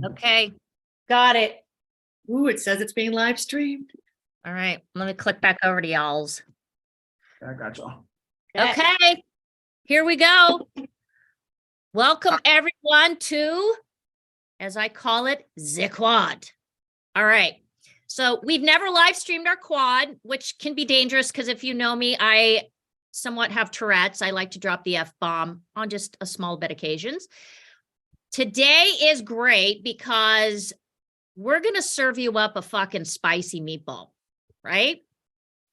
Okay. Got it. Ooh, it says it's being live streamed. All right. Let me click back over to y'all's. I got y'all. Okay. Here we go. Welcome everyone to, as I call it, the quad. All right. So we've never live streamed our quad, which can be dangerous because if you know me, I somewhat have Tourette's. I like to drop the F-bomb on just a small bit occasions. Today is great because we're going to serve you up a fucking spicy meatball, right?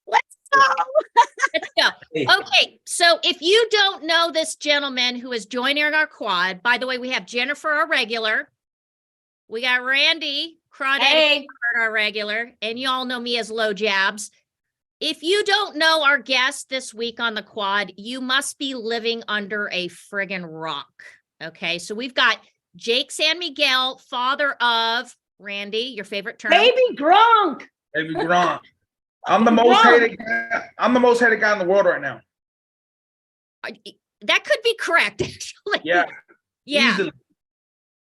Let's go. Let's go. Okay, so if you don't know this gentleman who is joining our quad, by the way, we have Jennifer, our regular. We got Randy, Crawdaddy, our regular, and you all know me as Low Jabs. If you don't know our guest this week on the quad, you must be living under a friggin' rock. Okay, so we've got Jake San Miguel, father of Randy, your favorite term. Baby GRONK. Baby GRONK. I'm the most hated guy. I'm the most hated guy in the world right now. That could be correct, actually. Yeah. Yeah.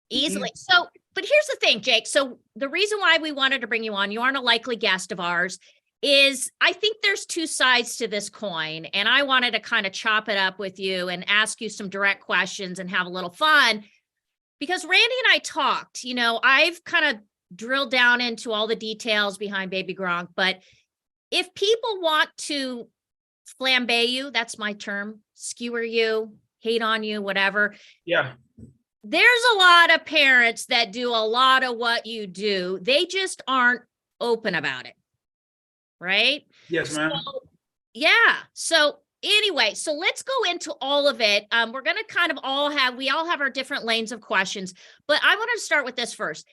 Easily. So, but here's the thing, Jake. So the reason why we wanted to bring you on, you aren't a likely guest of ours, is I think there's two sides to this coin. And I wanted to kind of chop it up with you and ask you some direct questions and have a little fun. Because Randy and I talked, you know, I've kind of drilled down into all the details behind Baby GRONK, but if people want to flambe you, that's my term, skewer you, hate on you, whatever. Yeah. There's a lot of parents that do a lot of what you do. They just aren't open about it. Right? Yes, ma'am. So, yeah. So anyway, so let's go into all of it. We're going to kind of we all have our different lanes of questions, but I want to start with this first.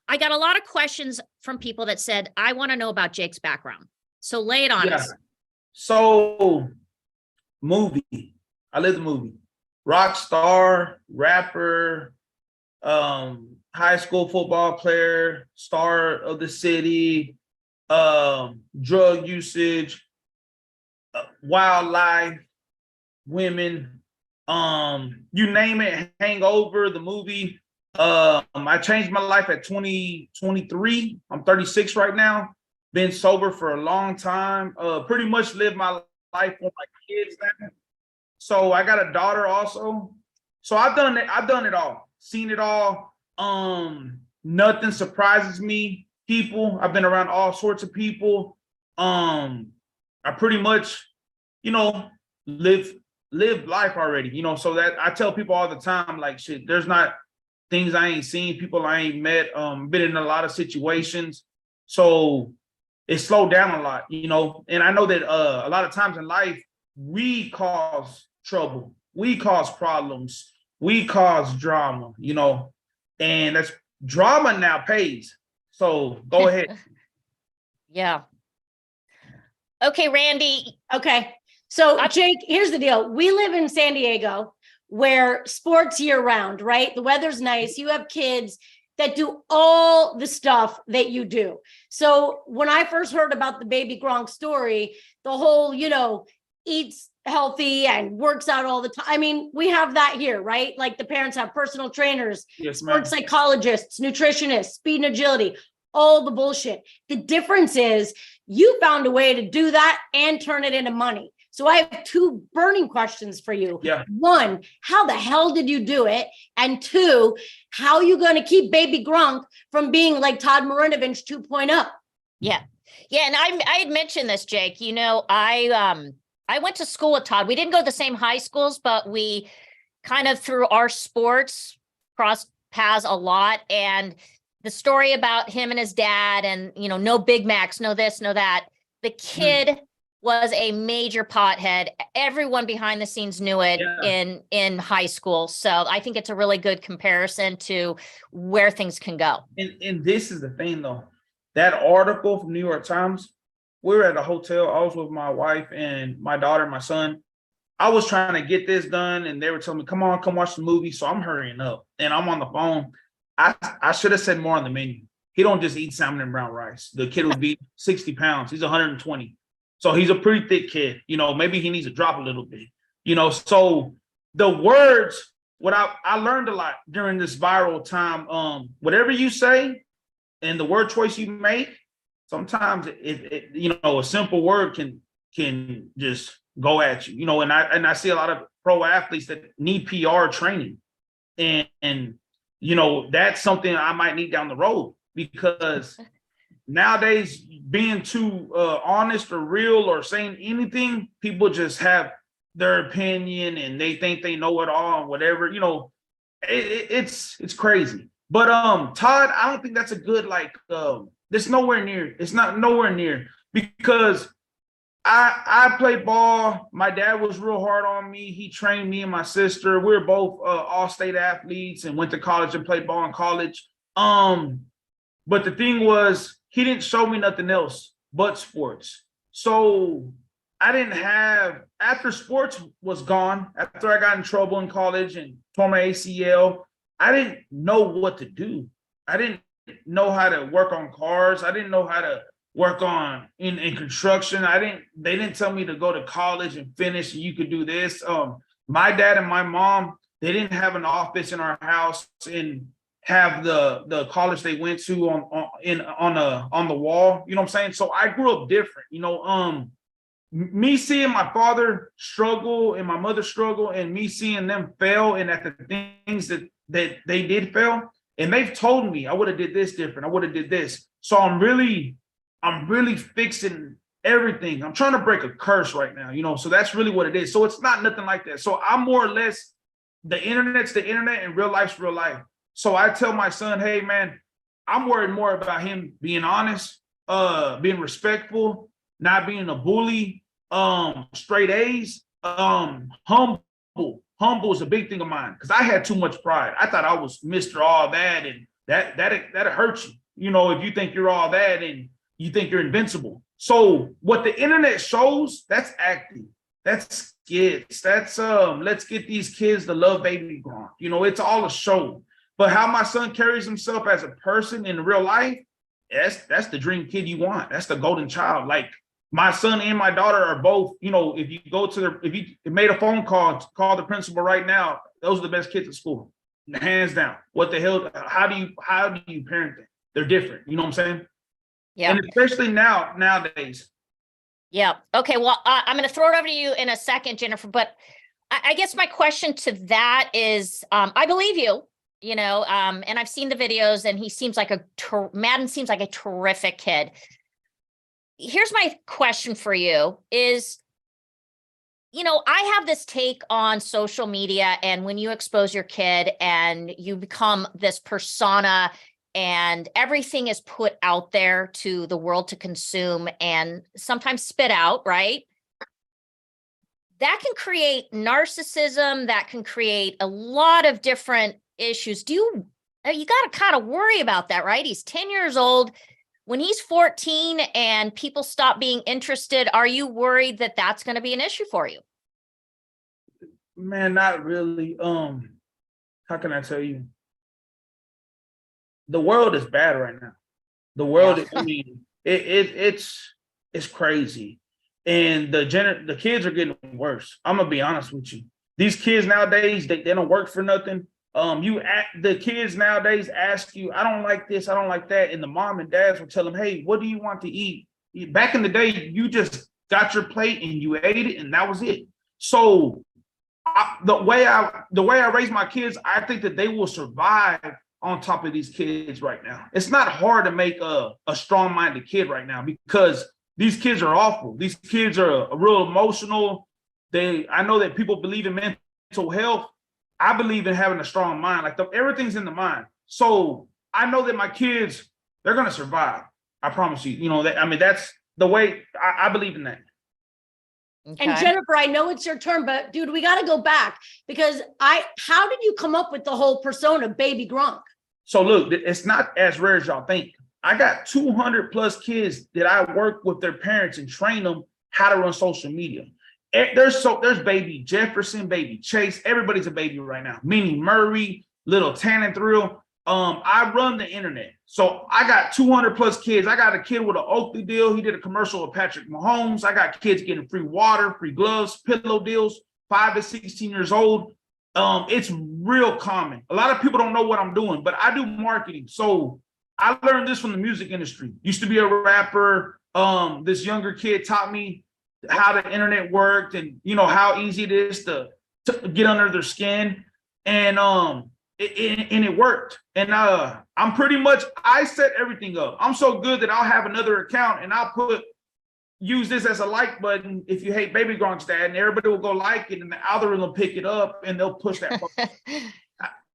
I got a lot of questions from people that said, I want to know about Jake's background. So lay it on us. So movie. I live the movie. Rock star, rapper, high school football player, star of the city, drug usage, wildlife, women, you name it, Hangover, the movie. I changed my life at 23. I'm 36 right now. Been sober for a long time. Pretty much lived my life with my kids now. So I got a daughter also. So I've done it. I've done it all. Seen it all. Nothing surprises me. People. I've been around all sorts of people. I pretty much, you know, live life already. You know, so that I tell people all the time, like, shit, there's not things I ain't seen, people I ain't met. Been in a lot of situations. So it slowed down a lot, you know. And I know that a lot of times in life, we cause trouble, we cause problems, we cause drama, you know, and that's drama now pays. So go ahead. Yeah. Okay, Randy. Okay. So Jake, here's the deal. We live in San Diego where sports year round, right? The weather's nice. You have kids that do all the stuff that you do. So when I first heard about the Baby GRONK story, the whole, you know, eats healthy and works out all the time. I mean, we have that here, right? Like the parents have personal trainers, sports psychologists, nutritionists, speed and agility, all the bullshit. The difference is you found a way to do that and turn it into money. So I have two burning questions for you. Yeah. One, how the hell did you do it? And two, how are you going to keep Baby GRONK from being like Todd Marinovich 2.0? Yeah. Yeah. And I had mentioned this, Jake. You know, I went to school with Todd. We didn't go to the same high schools, but we kind of through our sports crossed paths a lot. And the story about him and his dad and, you know, no Big Macs, no this, no that. The kid was a major pothead. Everyone behind the scenes knew it in high school. So I think it's a really good comparison to where things can go. And this is the thing though, that article from New York Times, we were at a hotel. I was with my wife and my daughter and my son. I was trying to get this done and they were telling me, come on, come watch the movie. So I'm hurrying up and I'm on the phone. I should have said more on the menu. He don't just eat salmon and brown rice. The kid would be 60 pounds. He's 120. So he's a pretty thick kid. You know, maybe he needs to drop a little bit. You know, so the words what I learned a lot during this viral time. Whatever you say and the word choice you make, sometimes a simple word can just go at you, and I see a lot of pro athletes that need PR training. And that's something I might need down the road, because nowadays being too honest or real or saying anything, people just have their opinion and they think they know it all and whatever, it's crazy. But Todd, I don't think that's a good it's not nowhere near, because I played ball. My dad was real hard on me. He trained me and my sister. We were both all-state athletes and went to college and played ball in college. But the thing was, he didn't show me nothing else but sports. So I didn't have, after sports was gone, after I got in trouble in college and tore my ACL, I didn't know what to do. I didn't know how to work on cars. I didn't know how to work on in construction. They didn't tell me to go to college and finish and you could do this. My dad and my mom, they didn't have an office in our house and have the college they went to on the wall. You know what I'm saying? So I grew up different. Me seeing my father struggle and my mother struggle, and me seeing them fail, and at the things that they did fail, and they've told me I would have did this different. I would have did this. So I'm really fixing everything. I'm trying to break a curse right now, so that's really what it is. So it's not nothing like that. So I'm more or less, the internet's the internet and real life's real life. So I tell my son, hey man, I'm worried more about him being honest, being respectful, not being a bully, straight A's, humble. Humble is a big thing of mine, because I had too much pride. I thought I was Mr. All That, and that hurts you. If you think you're all that and you think you're invincible. So what the internet shows, that's acting. That's skits. That's let's get these kids to love baby GRONK. It's all a show. But how my son carries himself as a person in real life, that's the dream kid you want. That's the golden child. Like my son and my daughter are both, if you go to if you made a phone call the principal right now, those are the best kids at school. Hands down. What the hell? How do you parent them? They're different. You know what I'm saying? Yeah. And especially nowadays. Yeah. Okay. Well, I'm going to throw it over to you in a second, Jennifer, but I guess my question to that is, I believe you, and I've seen the videos, and he seems like Madden seems like a terrific kid. Here's my question for you is, I have this take on social media, and when you expose your kid and you become this persona and everything is put out there to the world to consume and sometimes spit out, right? That can create narcissism, that can create a lot of different issues. You got to kind of worry about that, right? He's 10 years old. When he's 14 and people stop being interested, are you worried that that's going to be an issue for you? Man, not really. How can I tell you? The world is bad right now. The world, yeah. I mean, it's crazy. And the kids are getting worse. I'm gonna be honest with you. These kids nowadays, they don't work for nothing. The kids nowadays ask you, I don't like this, I don't like that. And the mom and dads will tell them, hey, what do you want to eat? Back in the day, you just got your plate and you ate it and that was it. So the way I raise my kids, I think that they will survive on top of these kids right now. It's not hard to make a strong-minded kid right now, because these kids are awful. These kids are real emotional. I know that people believe in mental health. I believe in having a strong mind. Like everything's in the mind. So I know that my kids, they're gonna survive. I promise you. That's the way I believe in that. Okay. And Jennifer, I know it's your turn, but dude, we got to go back, because how did you come up with the whole persona baby GRONK? So look, it's not as rare as y'all think. I got 200 plus kids that I work with their parents and train them how to run social media. There's baby Jefferson, baby Chase, everybody's a baby right now. Minnie Murray, little Tannin Thrill. I run the internet. So I got 200 plus kids. I got a kid with an Oakley deal. He did a commercial with Patrick Mahomes. I got kids getting free water, free gloves, pillow deals, 5 to 16 years old. It's real common. A lot of people don't know what I'm doing, but I do marketing. So I learned this from the music industry. Used to be a rapper. This younger kid taught me how the internet worked and how easy it is to get under their skin. And it worked. And I'm pretty much, I set everything up. I'm so good that I'll have another account and I'll use this as a like button if you hate Baby Gronk's dad, and everybody will go like it, and the algorithm will pick it up and they'll push that.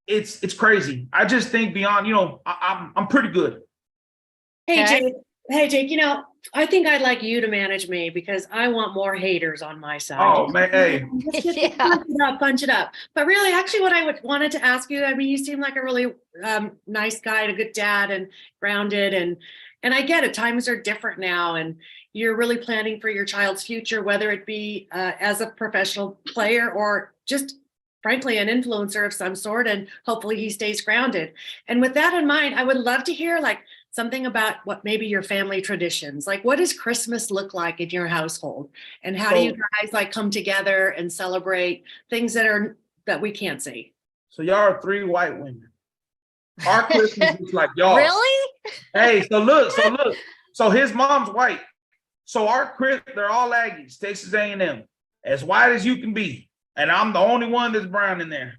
It's crazy. I just think beyond, I'm pretty good. Hey, Jake. Hey, Jake, I think I'd like you to manage me because I want more haters on my side. Oh, man, hey. Punch it up. But really, actually, what I wanted to ask you, I mean, you seem like a really nice guy and a good dad and grounded. And I get it. Times are different now. And you're really planning for your child's future, whether it be as a professional player or just frankly, an influencer of some sort. And hopefully he stays grounded. And with that in mind, I would love to hear something about what maybe your family traditions, what does Christmas look like in your household, and how do you guys come together and celebrate things that we can't see? So y'all are 3 white women. Our Christmas is like y'all. Really? Hey, so look. So his mom's white. So our Christmas, they're all Aggies, Texas A&M, as white as you can be, and I'm the only one that's brown in there.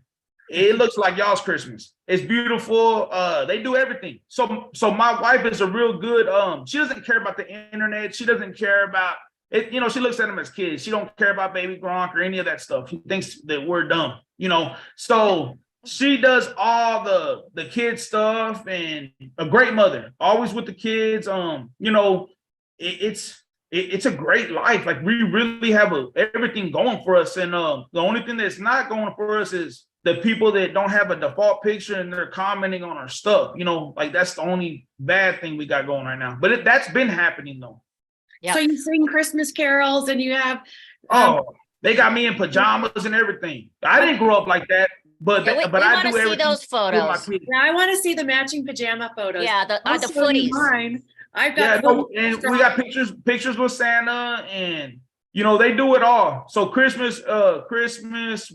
It looks like y'all's Christmas. It's beautiful. They do everything. So my wife is a real good. She doesn't care about the internet. She doesn't care about it. She looks at them as kids. She don't care about Baby Gronk or any of that stuff. She thinks that we're dumb. So she does all the kid stuff, and a great mother, always with the kids. It's a great life. We really have everything going for us, and the only thing that's not going for us is the people that don't have a default picture and they're commenting on our stuff. That's the only bad thing we got going right now. But that's been happening though. Yeah. So you sing Christmas carols and you have they got me in pajamas and everything. I didn't grow up like that, but we I do see those photos. Yeah, I want to see the matching pajama photos. Yeah, the footies. Mine. I've got and we got pictures with Santa, and they do it all. So Christmas,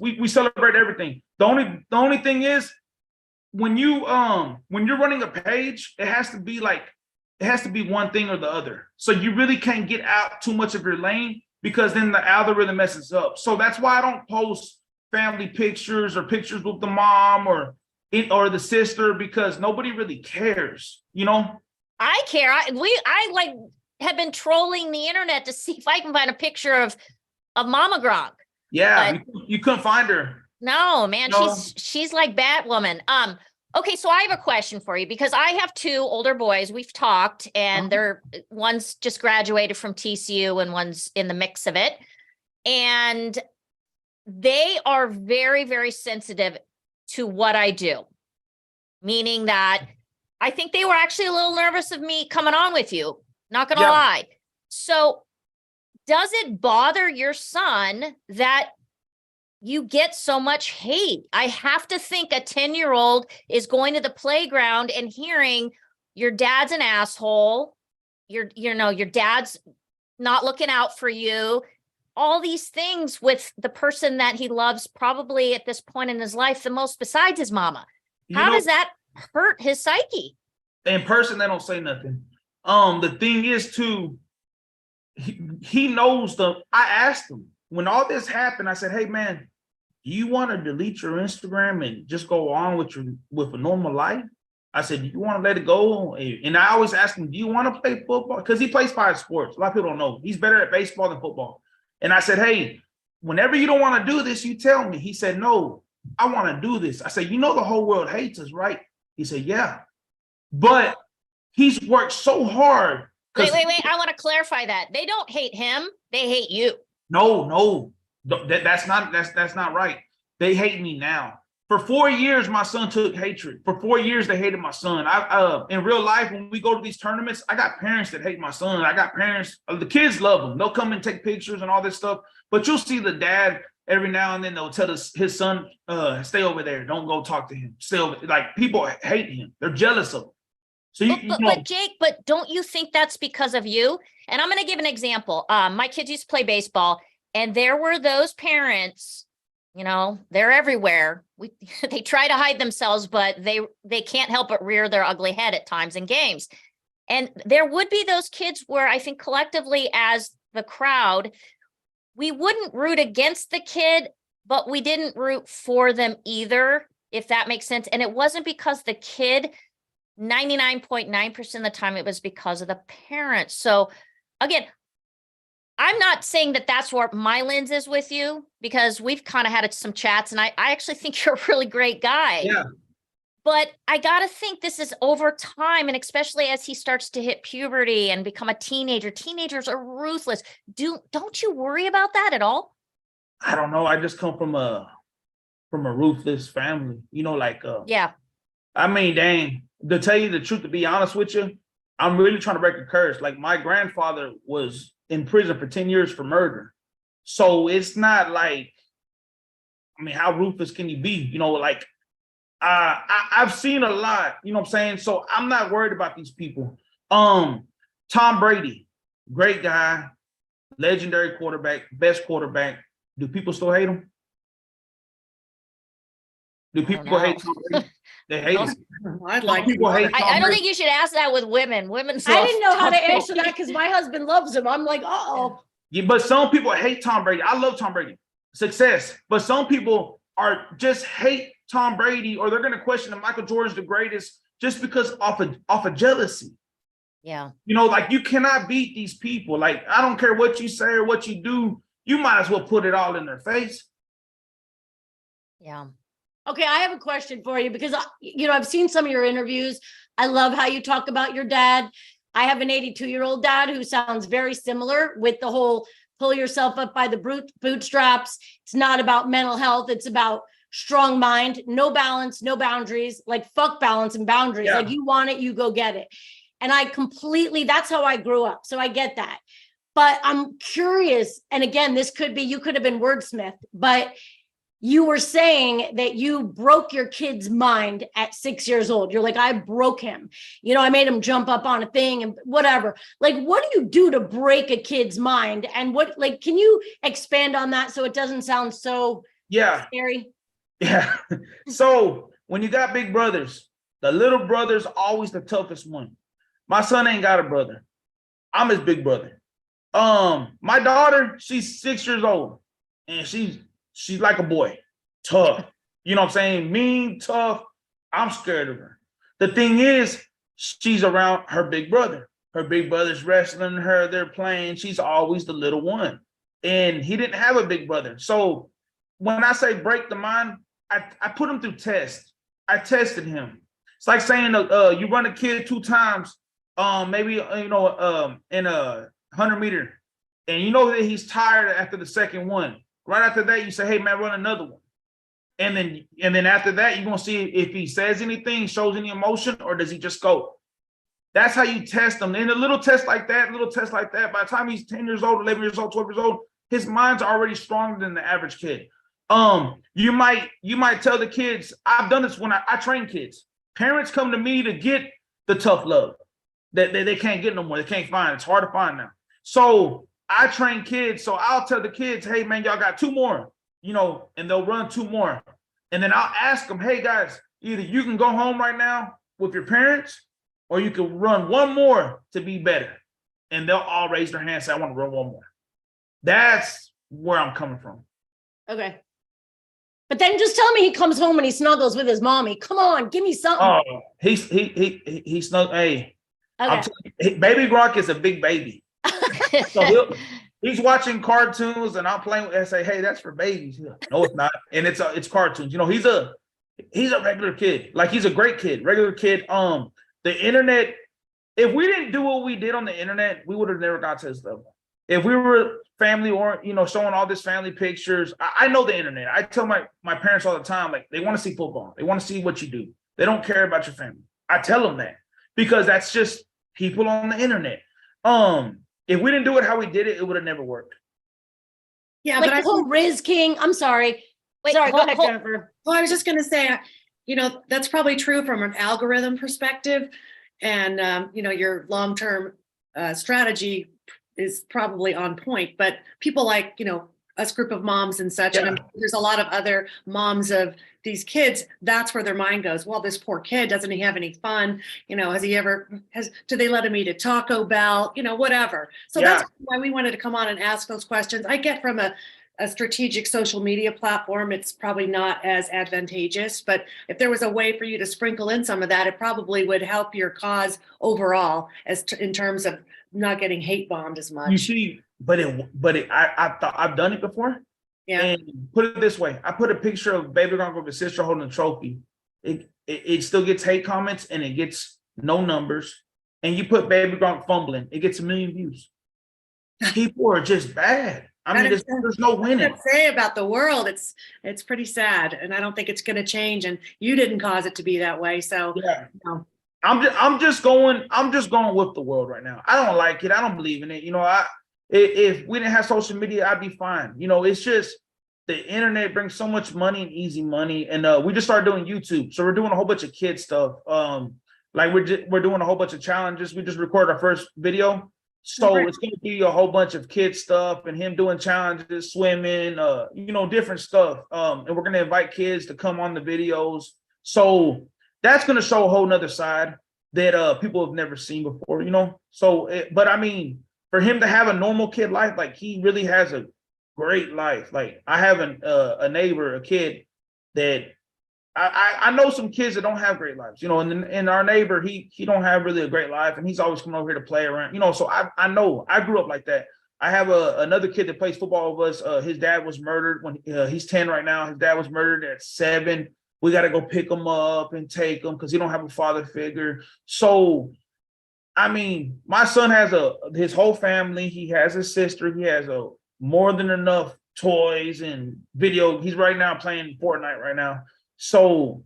we celebrate everything. The only thing is when you're running a page, it has to be one thing or the other. So you really can't get out too much of your lane, because then the algorithm messes up. So that's why I don't post family pictures or pictures with the mom or the sister, because nobody really cares, I care. I have been trolling the internet to see if I can find a picture of Mama Gronk. Yeah, you couldn't find her. No, man, she's like Batwoman. Okay, so I have a question for you, because I have 2 older boys. We've talked, and one's just graduated from TCU and one's in the mix of it. And they are very, very sensitive to what I do, meaning that I think they were actually a little nervous of me coming on with you. Not going to lie. So does it bother your son that you get so much hate? I have to think a 10-year-old is going to the playground and hearing your dad's an asshole. Your dad's not looking out for you. All these things with the person that he loves probably at this point in his life the most besides his mama. How does that hurt his psyche? In person, they don't say nothing. The thing is too, he knows I asked him when all this happened, I said, hey man, do you want to delete your Instagram and just go on with a normal life? I said, do you want to let it go? And I always ask him, do you want to play football? Because he plays 5 sports. A lot of people don't know. He's better at baseball than football. And I said, hey, whenever you don't want to do this, you tell me. He said, no, I want to do this. I said, the whole world hates us, right? He said, yeah. But he's worked so hard. Wait. I want to clarify that. They don't hate him. They hate you. No. That's not right. They hate me now. For 4 years, my son took hatred. For 4 years, they hated my son. In real life, when we go to these tournaments, I got parents that hate my son. I got parents, the kids love him. They'll come and take pictures and all this stuff. But you'll see the dad every now and then, they'll tell his son, stay over there. Don't go talk to him. Stay over. People hate him. They're jealous of him. So but Jake, don't you think that's because of you? And I'm going to give an example. My kids used to play baseball, and there were those parents they're everywhere. They try to hide themselves, but they can't help but rear their ugly head at times in games. And there would be those kids where I think collectively as the crowd, we wouldn't root against the kid, but we didn't root for them either, if that makes sense. And it wasn't because the kid, 99.9% of the time, it was because of the parents. So again, I'm not saying that that's where my lens is with you, because we've kind of had some chats and I actually think you're a really great guy. Yeah. But I got to think this is over time. And especially as he starts to hit puberty and become a teenager, teenagers are ruthless. Don't you worry about that at all? I don't know. I just come from a ruthless family, Yeah. I mean, dang, to tell you the truth, to be honest with you, I'm really trying to break a curse. Like, my grandfather was in prison for 10 years for murder. So it's not like, how ruthless can you be? I've seen a lot, you know what I'm saying? So I'm not worried about these people. Tom Brady, great guy, legendary quarterback, best quarterback. Do people still hate him? Do people hate Tom Brady? They hate him. I'd like people hate Tom I don't Brady. think you should ask that with women. Women's I didn't know how to Tom answer Brady. that because my husband loves him. I'm like, uh-oh. Yeah, but some people hate Tom Brady. I love Tom Brady. Success. But some people are just hate Tom Brady, or they're going to question that Michael Jordan's the greatest just because off of jealousy. Yeah. You cannot beat these people. Like, I don't care what you say or what you do. You might as well put it all in their face. Yeah. Okay, I have a question for you because, I've seen some of your interviews. I love how you talk about your dad. I have an 82-year-old dad who sounds very similar with the whole pull yourself up by the bootstraps. It's not about mental health. It's about strong mind, no balance, no boundaries, like fuck balance and boundaries. Yeah. Like, you want it, you go get it. And that's how I grew up. So I get that. But I'm curious. And again, you could have been wordsmith, but you were saying that you broke your kid's mind at 6 years old. You're like, I broke him. I made him jump up on a thing and whatever. Like, what do you do to break a kid's mind? And can you expand on that so it doesn't sound so scary? Yeah. So when you got big brothers, the little brother's always the toughest one. My son ain't got a brother. I'm his big brother. My daughter, she's 6 years old, and she's like a boy, tough. You know what I'm saying? Mean, tough. I'm scared of her. The thing is, she's around her big brother. Her big brother's wrestling her. They're playing. She's always the little one. And he didn't have a big brother. So when I say break the mind, I put him through tests. I tested him. It's like saying you run a kid 2 times, maybe, in a 100-meter, and you know that he's tired after the second one. Right after that, you say, hey, man, run another one. And then after that, you're going to see if he says anything, shows any emotion, or does he just go? That's how you test them. And a little test like that, by the time he's 10 years old, 11 years old, 12 years old, his mind's already stronger than the average kid. You might tell the kids, I've done this when I train kids. Parents come to me to get the tough love that they can't get no more. They can't find. It's hard to find now. So I train kids. So I'll tell the kids, hey, man, y'all got 2 more, and they'll run 2 more. And then I'll ask them, hey, guys, either you can go home right now with your parents, or you can run 1 more to be better. And they'll all raise their hands and say, I want to run 1 more. That's where I'm coming from. Okay. But then just tell me he comes home and he snuggles with his mommy. Come on, give me something. Oh, he snug. Hey, Okay. Baby GRONK is a big baby. So he's watching cartoons, and I'm playing with. I say, hey, that's for babies. No, it's not. And it's cartoons. He's a regular kid. Like, he's a great kid, regular kid. The internet. If we didn't do what we did on the internet, we would have never got to this level. If we were family, or showing all this family pictures, I know the internet. I tell my parents all the time, like, they want to see football. They want to see what you do. They don't care about your family. I tell them that because that's just people on the internet. If we didn't do it how we did it, it would have never worked. Yeah, Like but the whole Riz King. I'm sorry. Sorry, go ahead, Jennifer. Well, I was just going to say, that's probably true from an algorithm perspective, and your long-term strategy is probably on point. But people like us group of moms and such. Yeah. And there's a lot of other moms of these kids. That's where their mind goes. Well, this poor kid, doesn't he have any fun? You know, do they let him eat at Taco Bell? You know, whatever. So Yeah. that's why we wanted to come on and ask those questions. I get from a strategic social media platform, it's probably not as advantageous, but if there was a way for you to sprinkle in some of that, it probably would help your cause overall in terms of not getting hate bombed as much. You see, I thought I've done it before. Yeah. And put it this way, I put a picture of Baby GRONK with his sister holding a trophy. It still gets hate comments and it gets no numbers. And you put Baby GRONK fumbling, it gets 1 million views. People are just bad. I mean, there's no winning. What to say about the world, it's pretty sad, and I don't think it's going to change. And you didn't cause it to be that way, so yeah. No. I'm just going with the world right now. I don't like it. I don't believe in it. You know, if we didn't have social media, I'd be fine. You know, it's just the internet brings so much money and easy money, and we just started doing YouTube, so we're doing a whole bunch of kid stuff. Like we're doing a whole bunch of challenges. We just recorded our first video. So it's going to be a whole bunch of kid stuff and him doing challenges, swimming, you know, different stuff. And we're going to invite kids to come on the videos. So that's going to show a whole nother side that people have never seen before, you know? So, but I mean, for him to have a normal kid life, like he really has a great life. Like I have a neighbor, a kid that I know some kids that don't have great lives, you know, and our neighbor, he don't have really a great life, and he's always coming over here to play around, you know, so I know I grew up like that. I have another kid that plays football with us. His dad was murdered when he's 10 right now. His dad was murdered at 7. We got to go pick him up and take him because he don't have a father figure. So, I mean, my son has his whole family. He has a sister. He has more than enough toys and video. He's right now playing Fortnite right now. So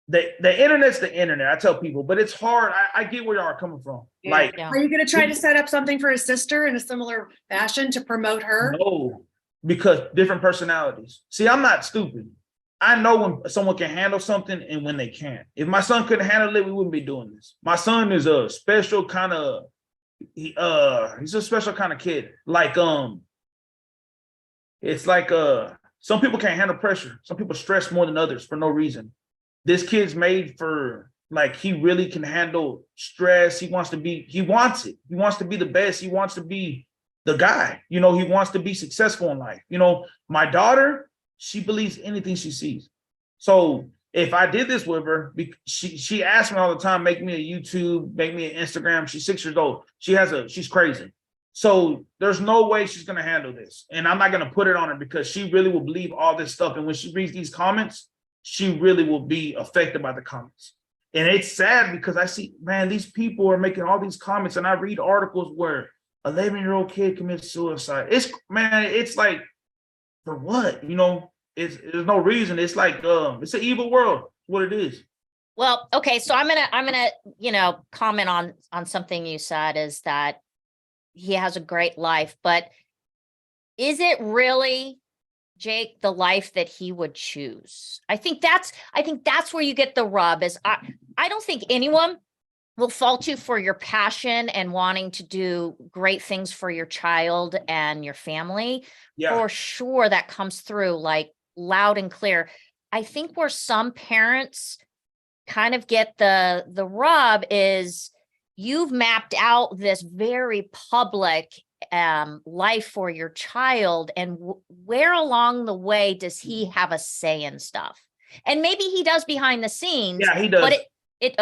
the internet's the internet, I tell people, but it's hard. I get where y'all are coming from. Yeah. Like, Are you going to try to set up something for his sister in a similar fashion to promote her? No, because different personalities. See, I'm not stupid. I know when someone can handle something and when they can't. If my son couldn't handle it, we wouldn't be doing this. My son is a special kind of, he's a special kind of kid. Like, it's like, some people can't handle pressure. Some people stress more than others for no reason. This kid's made for, like, he really can handle stress. He wants it. He wants to be the best. He wants to be the guy. You know, he wants to be successful in life. You know, my daughter, she believes anything she sees. So if I did this with her, she asks me all the time, make me a YouTube, make me an Instagram. She's 6 years old. She's crazy. So there's no way she's going to handle this. And I'm not going to put it on her because she really will believe all this stuff. And when she reads these comments, she really will be affected by the comments. And it's sad because I see, man, these people are making all these comments, and I read articles where 11-year-old kid commits suicide. It's like, for what? You know, there's no reason. It's like, it's an evil world, what it is. Well, okay. So I'm gonna, you know, comment on something you said, is that he has a great life, but is it really, Jake, the life that he would choose? I think that's where you get the rub. Is I don't think anyone will fault you for your passion and wanting to do great things for your child and your family. Yeah. For sure, that comes through like loud and clear. I think where some parents kind of get the rub is you've mapped out this very public life for your child, and where along the way does he have a say in stuff? And maybe he does behind the scenes. Yeah, he does. But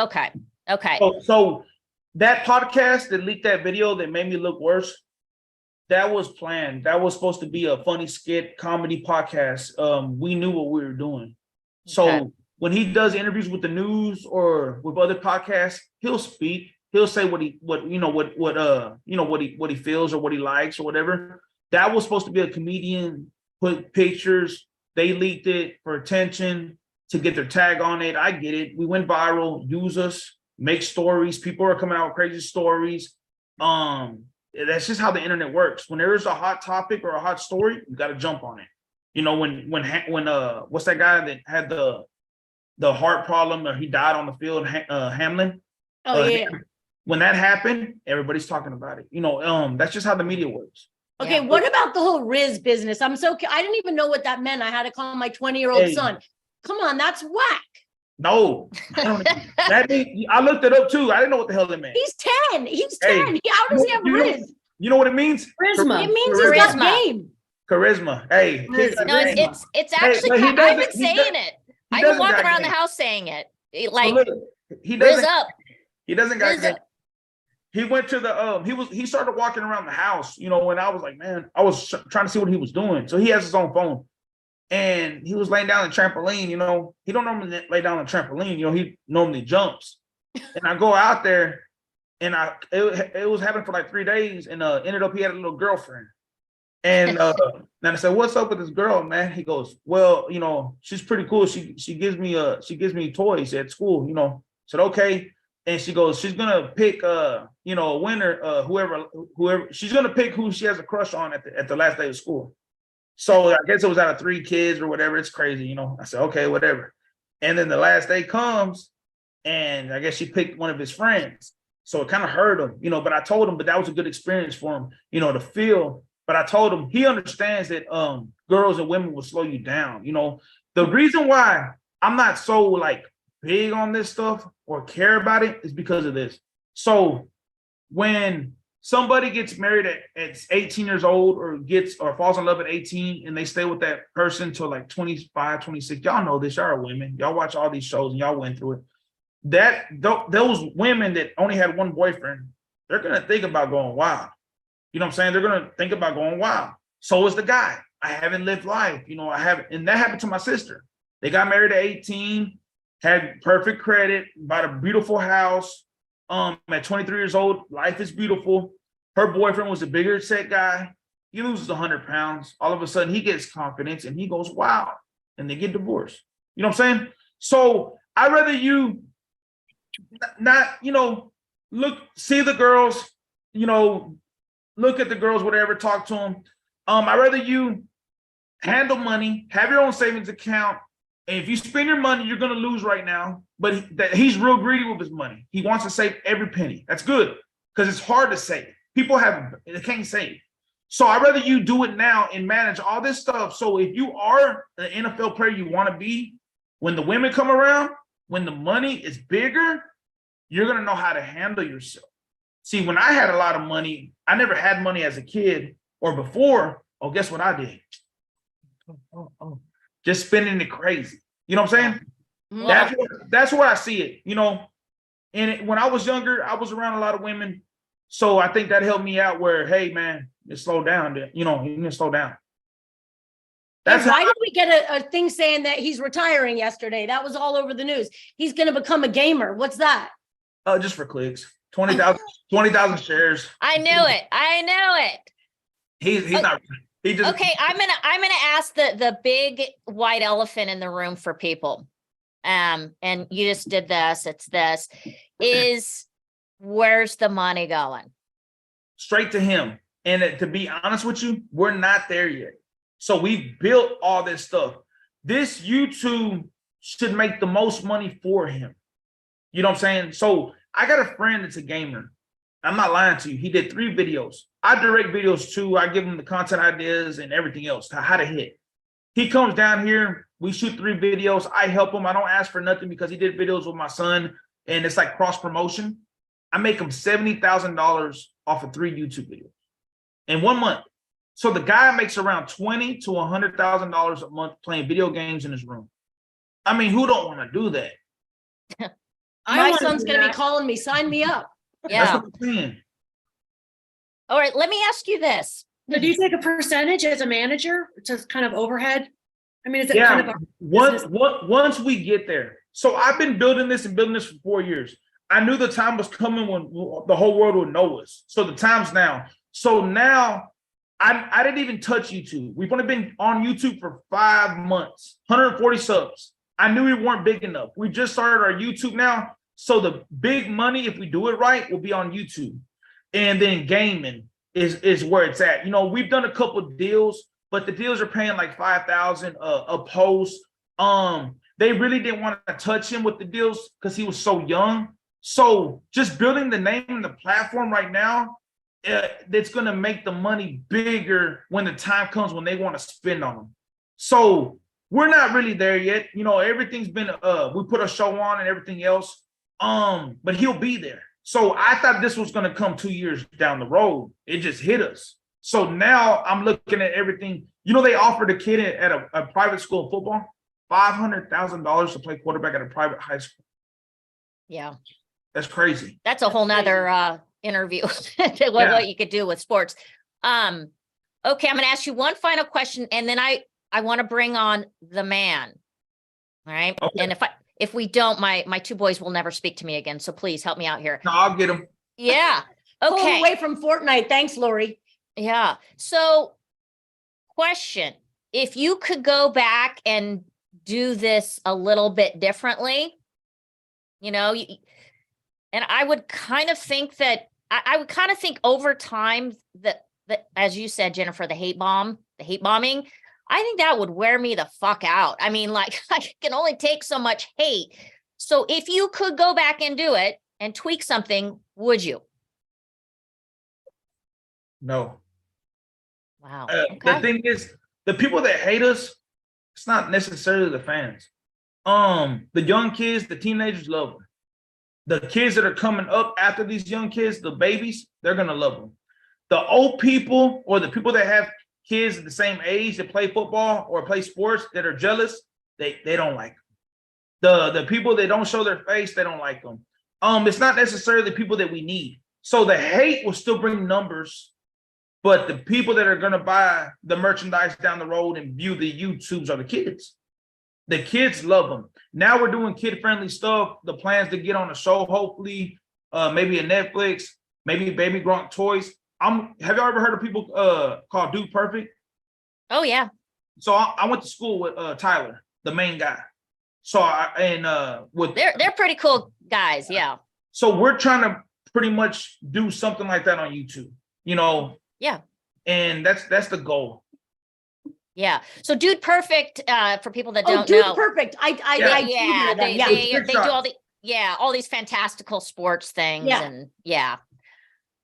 okay. So that podcast that leaked that video that made me look worse, that was planned. That was supposed to be a funny skit comedy podcast. We knew what we were doing. So when he does interviews with the news or with other podcasts, he'll speak. He'll say what he feels or what he likes or whatever. That was supposed to be a comedian, put pictures. They leaked it for attention to get their tag on it. I get it. We went viral, use us, make stories. People are coming out with crazy stories. That's just how the internet works. When there is a hot topic or a hot story, you got to jump on it. You know, when what's that guy that had the heart problem, or he died on the field, Hamlin? Oh, yeah. When that happened, everybody's talking about it. You know, that's just how the media works. Okay, what about the whole Riz business? I didn't even know what that meant. I had to call my 20-year-old son. Come on, that's whack. No, I looked it up too. I didn't know what the hell it meant. He's 10. He's 10. How does he have Riz? You know what it means? Charisma. It means he's got game. Charisma. Hey. No, it's actually, I've been saying it. I've been walking around the house saying it. Like, he Riz doesn't, up. He doesn't got game. He went to the he started walking around the house, you know, and I was like, man, I was trying to see what he was doing. So he has his own phone. And he was laying down on the trampoline, you know. He don't normally lay down on the trampoline, you know, he normally jumps. And I go out there and it was happening for like 3 days, and ended up he had a little girlfriend. And then I said, what's up with this girl, man? He goes, well, you know, she's pretty cool. She gives me toys at school, you know. I said, okay. And she goes, she's gonna pick you know, a winner, whoever she's gonna pick who she has a crush on at the last day of school. So I guess it was out of 3 kids or whatever. It's crazy, you know. I said, okay, whatever. And then the last day comes, and I guess she picked one of his friends. So it kind of hurt him, you know, but I told him, but that was a good experience for him, you know, to feel. But I told him he understands that girls and women will slow you down. You know, the reason why I'm not so like big on this stuff or care about it is because of this. So when somebody gets married at 18 years old or falls in love at 18 and they stay with that person till like 25, 26, y'all know this, y'all are women. Y'all watch all these shows and y'all went through it. Those women that only had one boyfriend, they're going to think about going wild. You know what I'm saying? They're going to think about going wild. So is the guy. I haven't lived life. You know, and that happened to my sister. They got married at 18, had perfect credit, bought a beautiful house. At 23 years old, life is beautiful. Her boyfriend was a bigger set guy. He loses 100 pounds. All of a sudden, he gets confidence and he goes, wow. And they get divorced. You know what I'm saying? So I'd rather you not, you know, see the girls, you know, look at the girls, whatever, talk to them. I'd rather you handle money, have your own savings account. And if you spend your money, you're going to lose right now. But he's real greedy with his money. He wants to save every penny. That's good because it's hard to save. People they can't save. So I'd rather you do it now and manage all this stuff. So if you are an NFL player you want to be, when the women come around, when the money is bigger, you're going to know how to handle yourself. See, when I had a lot of money, I never had money as a kid or before. Oh, guess what I did? Just spending it crazy. You know what I'm saying? Well, that's where I see it, you know. And when I was younger, I was around a lot of women. So I think that helped me out where, hey, man, just slow down. You know, you need to slow down. Why did we get a thing saying that he's retiring yesterday? That was all over the news. He's going to become a gamer. What's that? Just for clicks. 20,000 shares. I knew it. He's not. He just. Okay, I'm gonna ask the big white elephant in the room for people. And you just did this. It's this. Where's the money going? Straight to him. And to be honest with you, we're not there yet. So we've built all this stuff. This YouTube should make the most money for him. You know what I'm saying? So I got a friend that's a gamer. I'm not lying to you. He did 3 videos. I direct videos too. I give him the content ideas and everything else, how to hit. He comes down here. We shoot 3 videos. I help him. I don't ask for nothing because he did videos with my son and it's like cross promotion. I make him $70,000 off of 3 YouTube videos in 1 month. So the guy makes around $20,000 to $100,000 a month playing video games in his room. I mean, who don't want to do that? My son's going to be calling me. Sign me up. Yeah. That's what I'm saying. All right, let me ask you this. So do you take a percentage as a manager to kind of overhead? I mean, is it kind of a once we get there? So I've been building this for 4 years. I knew the time was coming when the whole world would know us. So the time's now. So now I didn't even touch YouTube. We've only been on YouTube for 5 months, 140 subs. I knew we weren't big enough. We just started our YouTube now. So the big money, if we do it right, will be on YouTube. And then gaming is where it's at. You know, we've done a couple of deals, but the deals are paying like $5,000 a post. They really didn't want to touch him with the deals because he was so young. So just building the name and the platform right now, that's going to make the money bigger when the time comes when they want to spend on them. So we're not really there yet. You know, everything's been, we put a show on and everything else. But he'll be there. So I thought this was going to come 2 years down the road. It just hit us. So now I'm looking at everything. You know, they offered a kid at a private school football $500,000 to play quarterback at a private high school. Yeah. That's crazy. That's a whole nother interview to what you could do with sports. Okay, I'm going to ask you one final question, and then I want to bring on the man. All right. Okay. And if we don't, my two boys will never speak to me again. So please help me out here. No, I'll get him. Yeah. Pull Okay. away from Fortnite. Thanks, Lori. Yeah. So question, if you could go back and do this a little bit differently, you know, and I would kind of think that I would kind of think over time that as you said, Jennifer, the hate bombing, I think that would wear me the fuck out. I mean, like, I can only take so much hate. So if you could go back and do it and tweak something, would you? No. Wow. The thing is, the people that hate us, it's not necessarily the fans. The young kids, the teenagers love them. The kids that are coming up after these young kids, the babies, they're gonna love them. The old people or the people that have kids at the same age that play football or play sports that are jealous, they don't like them. The people that don't show their face, they don't like them. It's not necessarily the people that we need. So the hate will still bring numbers, but the people that are gonna buy the merchandise down the road and view the YouTubes are the kids. The kids love them. Now we're doing kid-friendly stuff. The plans to get on the show, hopefully, maybe a Netflix, maybe Baby GRONK toys. Have y'all ever heard of people called Dude Perfect? Oh yeah. So I went to school with Tyler, the main guy. So they're pretty cool guys, yeah. So we're trying to pretty much do something like that on YouTube, you know. Yeah. And that's the goal. Yeah. So Dude Perfect, for people that don't Dude know. Perfect. They do all these fantastical sports things. Yeah.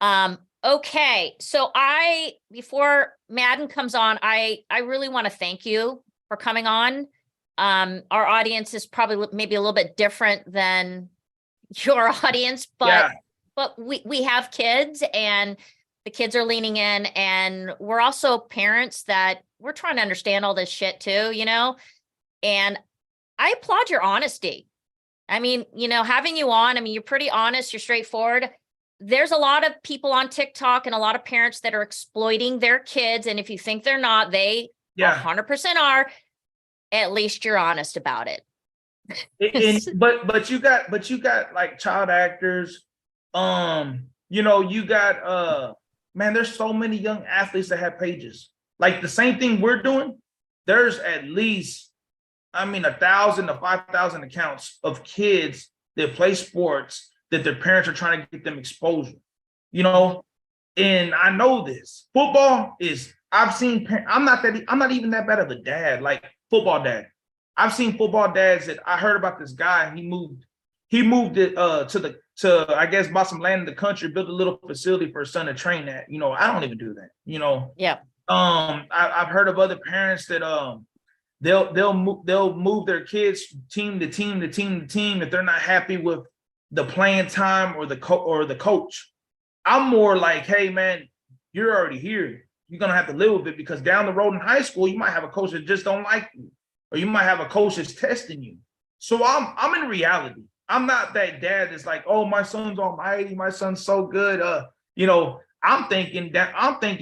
And okay. So before Madden comes on, I really want to thank you for coming on. Our audience is probably maybe a little bit different than your audience, but we have kids and the kids are leaning in, and we're also parents that we're trying to understand all this shit too, you know? And I applaud your honesty. I mean, you know, having you on, I mean, you're pretty honest, you're straightforward. There's a lot of people on TikTok and a lot of parents that are exploiting their kids. And if you think they're not, they 100% are. At least you're honest about it. But you got like child actors. You know, you got man, there's so many young athletes that have pages. Like the same thing we're doing, there's at least, 1,000 to 5,000 accounts of kids that play sports that their parents are trying to get them exposure, you know? And I know this. Football is, I'm not even that bad of a dad, like football dad. I've seen football dads that I heard about this guy, he moved it to I guess buy some land in the country, build a little facility for his son to train at. You know, I don't even do that, you know? Yeah. I've heard of other parents that they'll move their kids team to team if they're not happy with the playing time or the coach. I'm more like, hey man, you're already here. You're gonna have to live with it, because down the road in high school, you might have a coach that just don't like you, or you might have a coach that's testing you. So I'm in reality. I'm not that dad that's like, oh, my son's almighty, my son's so good. You know, I'm thinking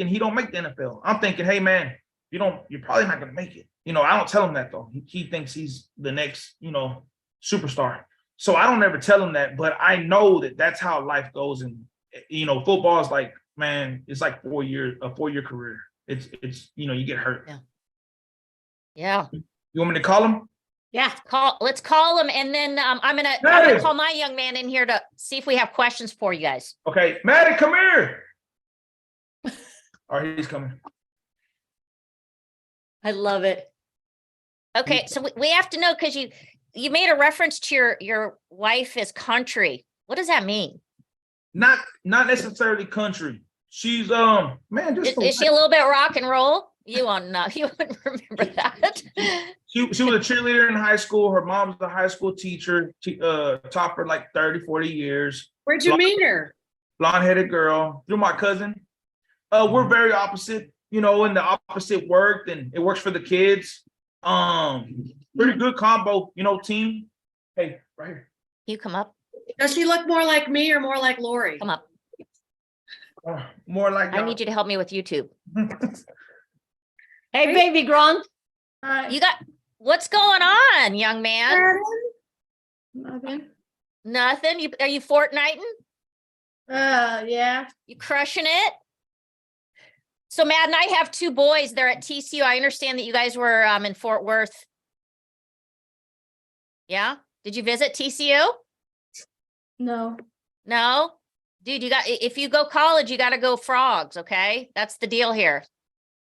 he don't make the NFL. I'm thinking, hey man, you're probably not gonna make it. You know, I don't tell him that though. He thinks he's the next, you know, superstar. So I don't ever tell him that, but I know that that's how life goes. And you know, football is like, man, it's like a 4-year career. It's you know, you get hurt. Yeah. You want me to call him? Yeah. Let's call him, and then I'm gonna call my young man in here to see if we have questions for you guys. Okay, Madden, come here. All right, he's coming. I love it. Okay, so we have to know, because you made a reference to your wife as country. What does that mean? Not necessarily country. She's man, just Is she a little bit rock and roll? You won't know. You wouldn't remember that. she was a cheerleader in high school. Her mom's a high school teacher. She taught for like 30, 40 years. Where'd you meet her? Blonde-headed girl through my cousin. We're very opposite, you know, and the opposite worked and it works for the kids. Pretty good combo, you know, team. Hey, right here. You come up. Does she look more like me or more like Lori? Come up. More like I need you to help me with YouTube. Hey, baby GRONK. You got what's going on, young man? Nothing. Nothing. Are you Fortniting? Yeah. You crushing it? So Madden, I have two boys. They're at TCU. I understand that you guys were in Fort Worth. Yeah. Did you visit TCU? No. No. Dude, if you go college, you got to go Frogs. Okay. That's the deal here.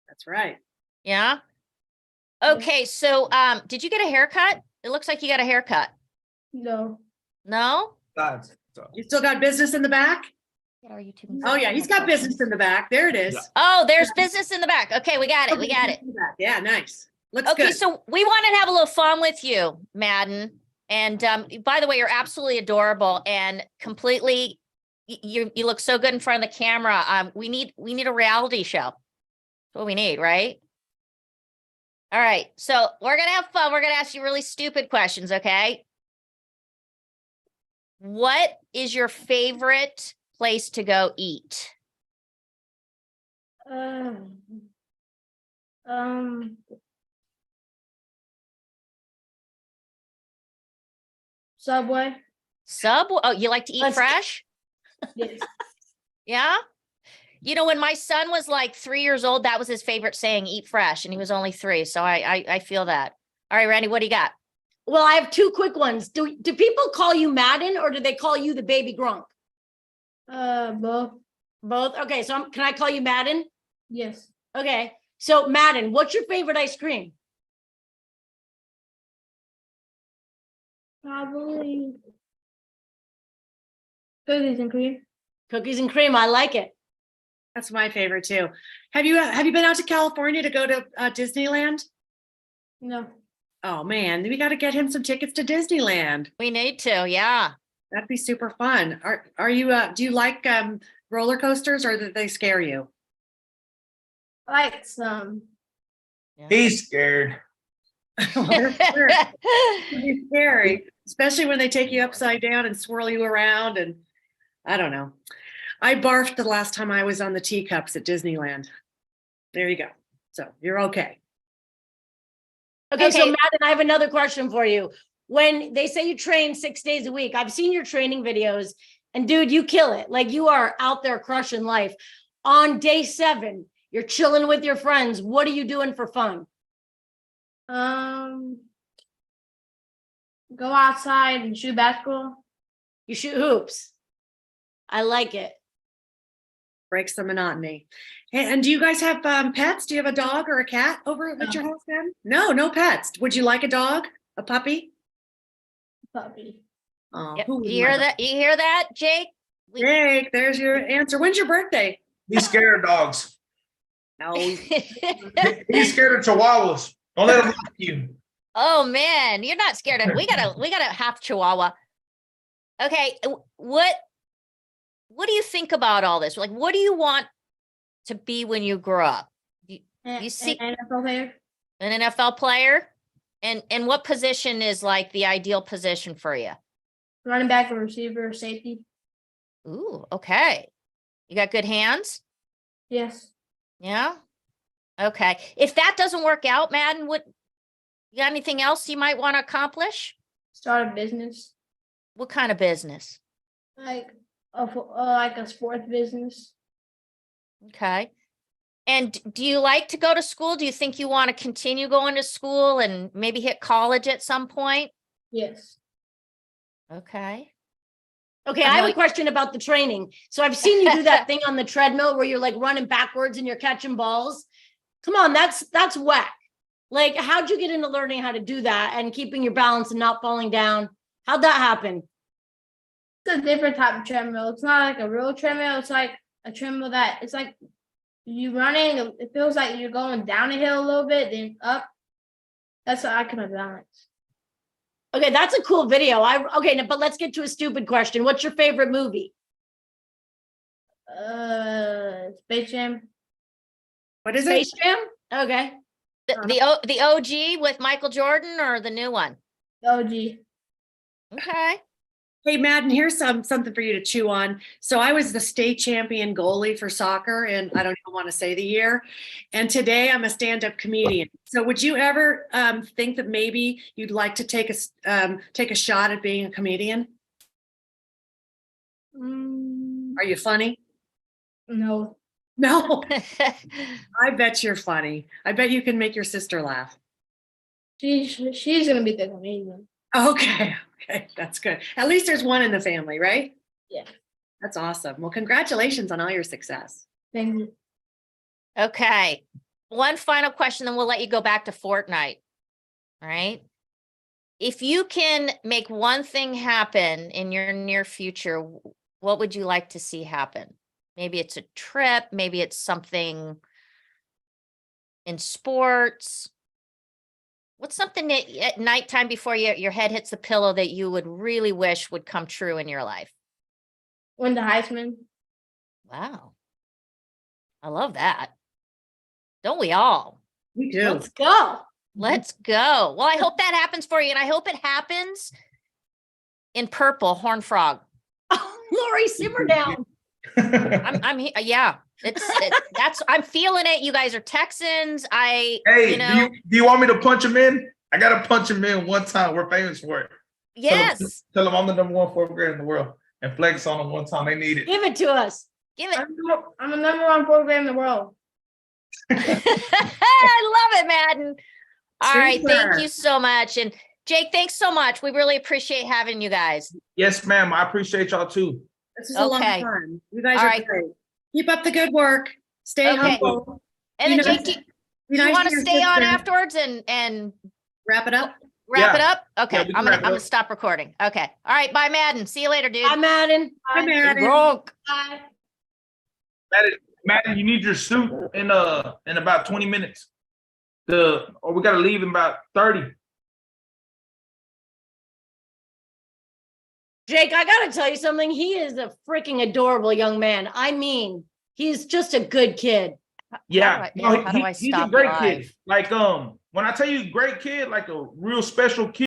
That's right. Yeah. Okay. So, did you get a haircut? It looks like you got a haircut. No. No? You still got business in the back? Oh yeah, he's got business in the back. There it is. Oh, there's business in the back. Okay. We got it. We got it. Yeah, nice. Looks Okay. good. So we wanted to have a little fun with you, Madden. And, by the way, you're absolutely adorable and completely, you look so good in front of the camera. We need a reality show. That's what we need, right? All right. So we're going to have fun. We're going to ask you really stupid questions. Okay. What is your favorite place to go eat? Subway. Subway. Oh, you like to eat Let's- fresh? Yes. Yeah. You know, when my son was like 3 years old, that was his favorite saying, eat fresh. And he was only 3. So I feel that. All right, Randy, what do you got? Well, I have two quick ones. Do people call you Madden or do they call you the baby GRONK? Both. Both. Okay. So can I call you Madden? Yes. Okay. So Madden, what's your favorite ice cream? Probably cookies and cream. Cookies and cream. I like it. That's my favorite too. Have you been out to California to go to Disneyland? No. Oh man, we got to get him some tickets to Disneyland. We need to. Yeah. That'd be super fun. Are you do you like roller coasters or do they scare you? I like some. He's scared. It's scary, especially when they take you upside down and swirl you around. And I don't know. I barfed the last time I was on the teacups at Disneyland. There you go. So you're okay. Okay. So Okay. Madden, I have another question for you. When they say you train 6 days a week, I've seen your training videos and dude, you kill it. Like you are out there crushing life. On day 7, you're chilling with your friends. What are you doing for fun? Go outside and shoot basketball. You shoot hoops. I like it. Breaks the monotony. Hey, and do you guys have pets? Do you have a dog or a cat over at your house, then? No pets. Would you like a dog? A puppy? Puppy. Oh, Yep. who You wouldn't hear like that? You hear that, Jake? Jake, there's your answer. When's your birthday? He's scared of dogs. No. He's scared of chihuahuas. Don't let him like you. Oh man, you're not scared of. We got a half Chihuahua. Okay, what do you think about all this? Like, what do you want to be when you grow up? You see an NFL player. an NFL player, and what position is like the ideal position for you? Running back or receiver or safety. Ooh, okay. You got good hands? Yes. Yeah. Okay. If that doesn't work out, Madden, you got anything else you might want to accomplish? Start a business. What kind of business? Like a sports business. Okay. And do you like to go to school? Do you think you want to continue going to school and maybe hit college at some point? Yes. Okay. Okay, I'm I have a like- question about the training. So I've seen you do that thing on the treadmill where you're like running backwards and you're catching balls. Come on, that's whack. Like, how'd you get into learning how to do that and keeping your balance and not falling down? How'd that happen? It's a different type of treadmill. It's not like a real treadmill. It's like a treadmill that it's like you running. It feels like you're going down a hill a little bit, then up. That's how I can balance. Okay, that's a cool video. Okay, but let's get to a stupid question. What's your favorite movie? Space Jam. What is Space it? Jam? Okay. The OG with Michael Jordan or the new one? OG. Okay. Hey, Madden, here's something for you to chew on. So I was the state champion goalie for soccer, and I don't even want to say the year. And today I'm a stand-up comedian. So would you ever think that maybe you'd like to take a shot at being a comedian? Are you funny? No. No, I bet you're funny. I bet you can make your sister laugh. She's gonna be the comedian. Okay, that's good. At least there's one in the family, right? Yeah. That's awesome. Well, congratulations on all your success. Thank you. Okay. One final question, then we'll let you go back to Fortnite. All right. If you can make one thing happen in your near future, what would you like to see happen? Maybe it's a trip, maybe it's something in sports. What's something that at nighttime before your head hits the pillow that you would really wish would come true in your life? Win the Heisman. Wow. I love that. Don't we all? Me too. Let's go. Let's go. Well, I hope that happens for you. And I hope it happens in purple, horned frog. Oh, Lori, simmer down. Yeah, I'm feeling it. You guys are Texans. Hey, you know, do you want me to punch him in? I gotta punch him in one time. We're famous for it. yes, Tell them I'm the #1 fourth grader in the world and flex on them one time they need it. Give it to us. give it. I'm the #1 program in the world. I love it, Madden. All right, thank Super. you so much. And Jake, thanks so much. We really appreciate having you guys. Yes, ma'am. I appreciate y'all too. This is a long Okay. time. You guys All are right. great. Keep up the good work. Stay Okay. humble. And then You know, Jake, do Be you nice want to to your stay on sister. afterwards and Wrap it up. wrap Yeah. it up? Okay, Yeah, we can I'm wrap it gonna up. stop recording. Okay. All right, bye, Madden. See you later, dude. Hi, Madden. Hi, Madden. GRONK. Bye. Madden, you need your suit in about 20 minutes. Or we gotta leave in about 30. Jake, I gotta tell you something. He is a freaking adorable young man. I mean, he's just a good kid. Yeah, How do I he's a stop great live? kid. Like when I tell you great kid, like a real special kid.